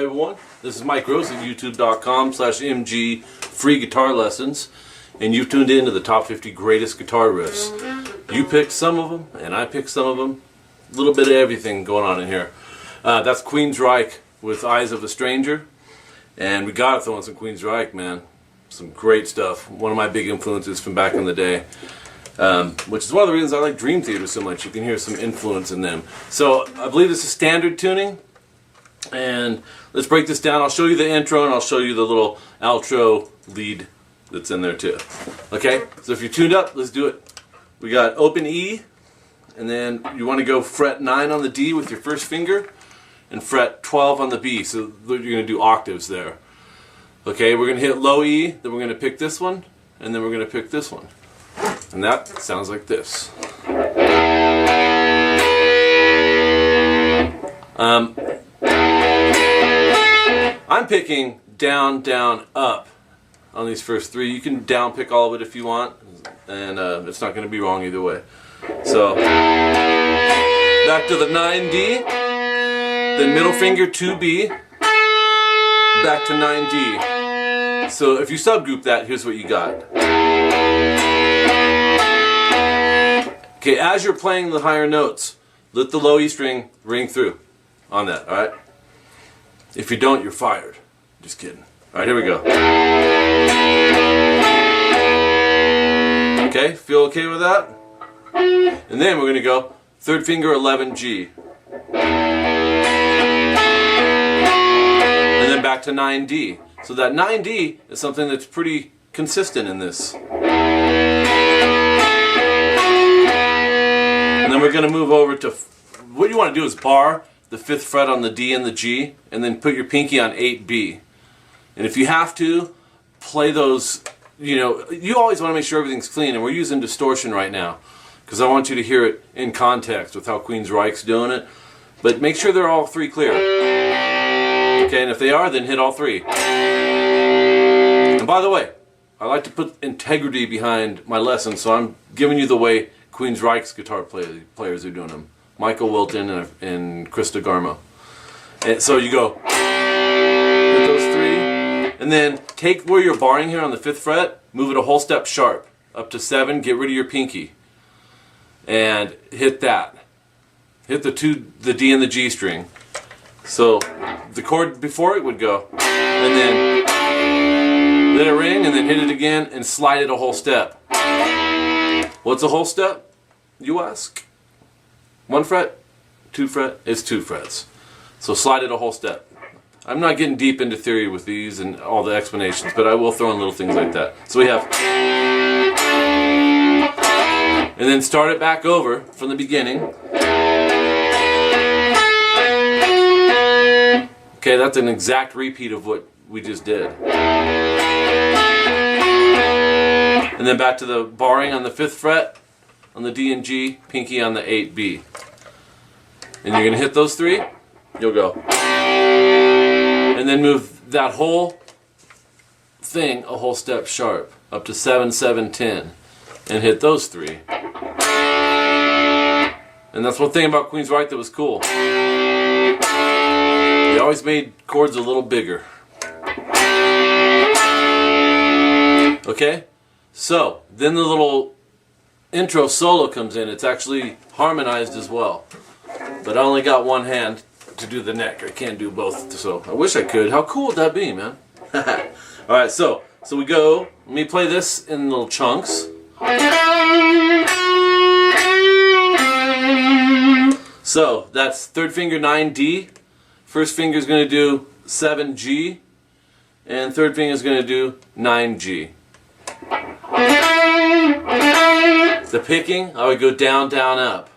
everyone, this is Mike Rose at youtube.com/MG free guitar lessons, and you've tuned in to the top 50 greatest guitar riffs. You picked some of them, and I picked some of them. A little bit of everything going on in here. That's Queensryche with Eyes of a Stranger, and we gotta throw in some Queensryche, man. Some great stuff. One of my big influences from back in the day. Which is one of the reasons I like Dream Theater so much. You can hear some influence in them. So I believe this is standard tuning, and let's break this down. I'll show you the intro and I'll show you the little outro lead that's in there too. Okay, so if you're tuned up, let's do it. We got open E, and then you want to go fret 9 on the D with your first finger and fret 12 on the B, so you're going to do octaves there. Okay, we're going to hit low E, then we're going to pick this one, and then we're going to pick this one. And that sounds like this. I'm picking down, down, up on these first three. You can down pick all of it if you want, and it's not going to be wrong either way. So, back to the 9D, then middle finger 2B, back to 9D. So if you subgroup that, here's what you got. Okay, as you're playing the higher notes, let the low E string ring through on that, alright? If you don't, you're fired. Just kidding. Alright, here we go. Okay, feel okay with that? And then we're going to go third finger 11G. And then back to 9D. So that 9D is something that's pretty consistent in this. And then we're going to move over to, what you want to do is bar the 5th fret on the D and the G, and then put your pinky on 8B. And if you have to, play those, you always want to make sure everything's clean, and we're using distortion right now, because I want you to hear it in context with how Queensryche's doing it. But make sure they're all three clear. Okay, and if they are, then hit all three. And by the way, I like to put integrity behind my lessons, so I'm giving you the way Queensryche's guitar players are doing them. Michael Wilton and Schecter Guitars. And so you go, hit those three, and then take where you're barring here on the 5th fret, move it a whole step sharp, up to 7, get rid of your pinky, and hit that. Hit the D and the G string. So the chord before it would go, and then let it ring, and then hit it again, and slide it a whole step. What's a whole step, you ask? 1 fret, 2 fret, it's 2 frets. So slide it a whole step. I'm not getting deep into theory with these and all the explanations, but I will throw in little things like that. So we have, and then start it back over from the beginning. Okay, that's an exact repeat of what we just did. And then back to the barring on the 5th fret, on the D and G, pinky on the 8B. And you're going to hit those three, you'll go. And then move that whole thing a whole step sharp, up to 7, 7, 10, and hit those three. And that's one thing about Queensryche that was cool. They always made chords a little bigger. Okay? So, then the little intro solo comes in. It's actually harmonized as well. But I only got one hand to do the neck. I can't do both, so I wish I could. How cool would that be, man? Alright, so we go. Let me play this in little chunks. So, that's 3rd finger 9D. First finger is going to do 7G. And 3rd finger is going to do 9G. The picking, I would go down, down, up.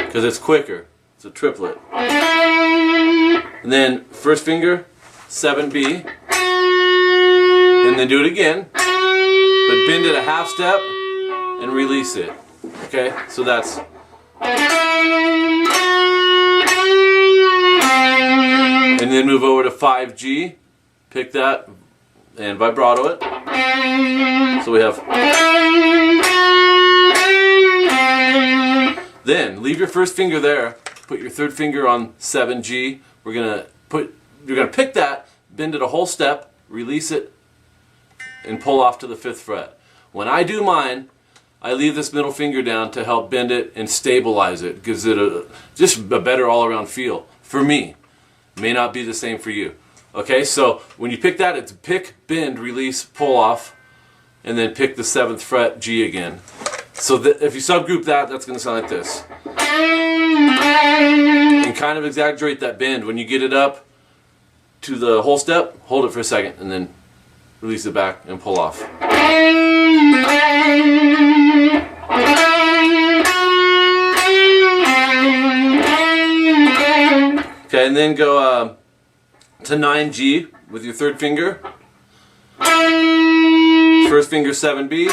Because it's quicker. It's a triplet. And then first finger, 7B. And then do it again. But bend it a half step and release it. Okay? So that's. And then move over to 5G. Pick that and vibrato it. So we have. Then leave your first finger there put your third finger on 7G. You're gonna pick that, bend it a whole step, release it, and pull off to the 5th fret. When I do mine, I leave this middle finger down to help bend it and stabilize it. Gives it just a better all-around feel for me. May not be the same for you. Okay, so when you pick that, it's pick, bend, release, pull off, and then pick the 7th fret G again. So if you subgroup that, that's going to sound like this. And kind of exaggerate that bend. When you get it up to the whole step, hold it for a second, and then release it back and pull off. Okay, and then go to 9G with your third finger. First finger 7B.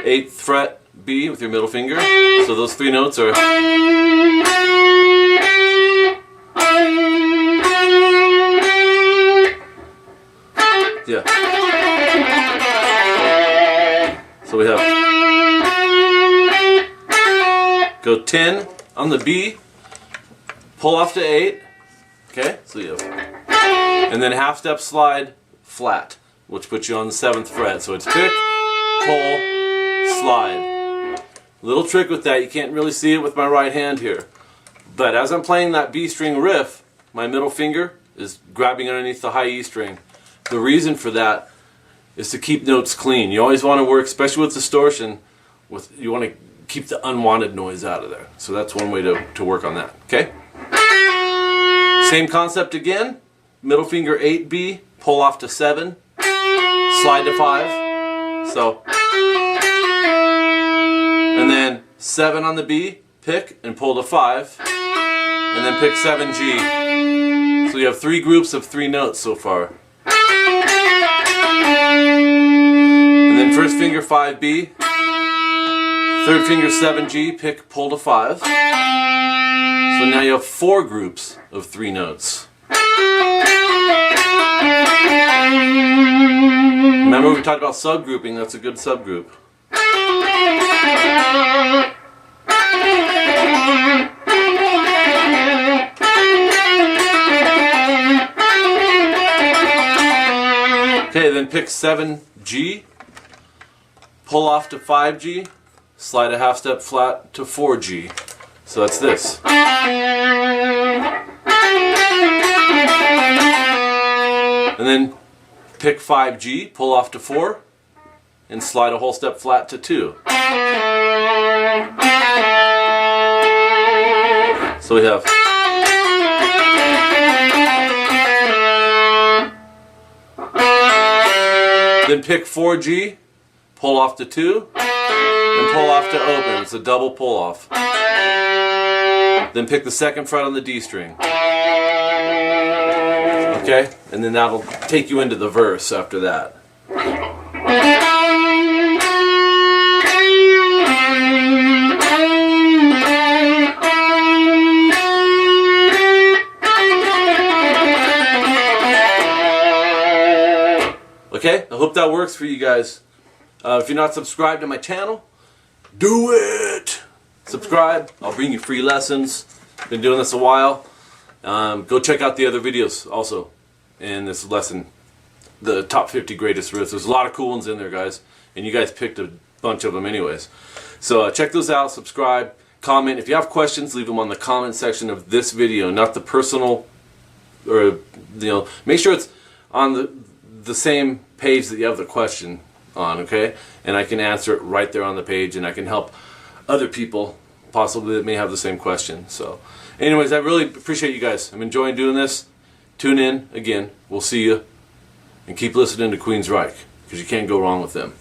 8th fret B with your middle finger. So those 3 notes are. Yeah. So we have. Go 10 on the B. Pull off to 8. Okay, so you have. And then half step slide flat, which puts you on the 7th fret. So it's pick, pull, slide. Little trick with that, you can't really see it with my right hand here. But as I'm playing that B string riff, my middle finger is grabbing underneath the high E string. The reason for that is to keep notes clean. You always want to work, especially with distortion, you want to keep the unwanted noise out of there. So that's one way to work on that. Okay? Same concept again. Middle finger 8B, pull off to 7, slide to 5. So, and then 7 on the B, pick and pull to 5, and then pick 7G. So you have 3 groups of 3 notes so far. And then first finger 5B, third finger 7G, pick, pull to 5. So now you have 4 groups of 3 notes. Remember we talked about subgrouping, that's a good subgroup. Okay, then pick 7G, pull off to 5G, slide a half step flat to 4G. So that's this. And then pick 5G, pull off to 4, and slide a whole step flat to 2. So we have. Then pick 4G, pull off to 2, and pull off to open. It's a double pull off. Then pick the 2nd fret on the D string. Okay? And then that'll take you into the verse after that. Okay? I hope that works for you guys. If you're not subscribed to my channel, do it! Subscribe. I'll bring you free lessons. Been doing this a while. Go check out the other videos also in this lesson, the top 50 greatest riffs. There's a lot of cool ones in there, guys, and you guys picked a bunch of them anyways. So check those out, subscribe, comment. If you have questions, leave them on the comment section of this video, not the personal, or make sure it's on the same page that you have the question on, okay? And I can answer it right there on the page, and I can help other people possibly that may have the same question. So anyways, I really appreciate you guys. I'm enjoying doing this. Tune in again. We'll see you. And keep listening to Queensryche, because you can't go wrong with them.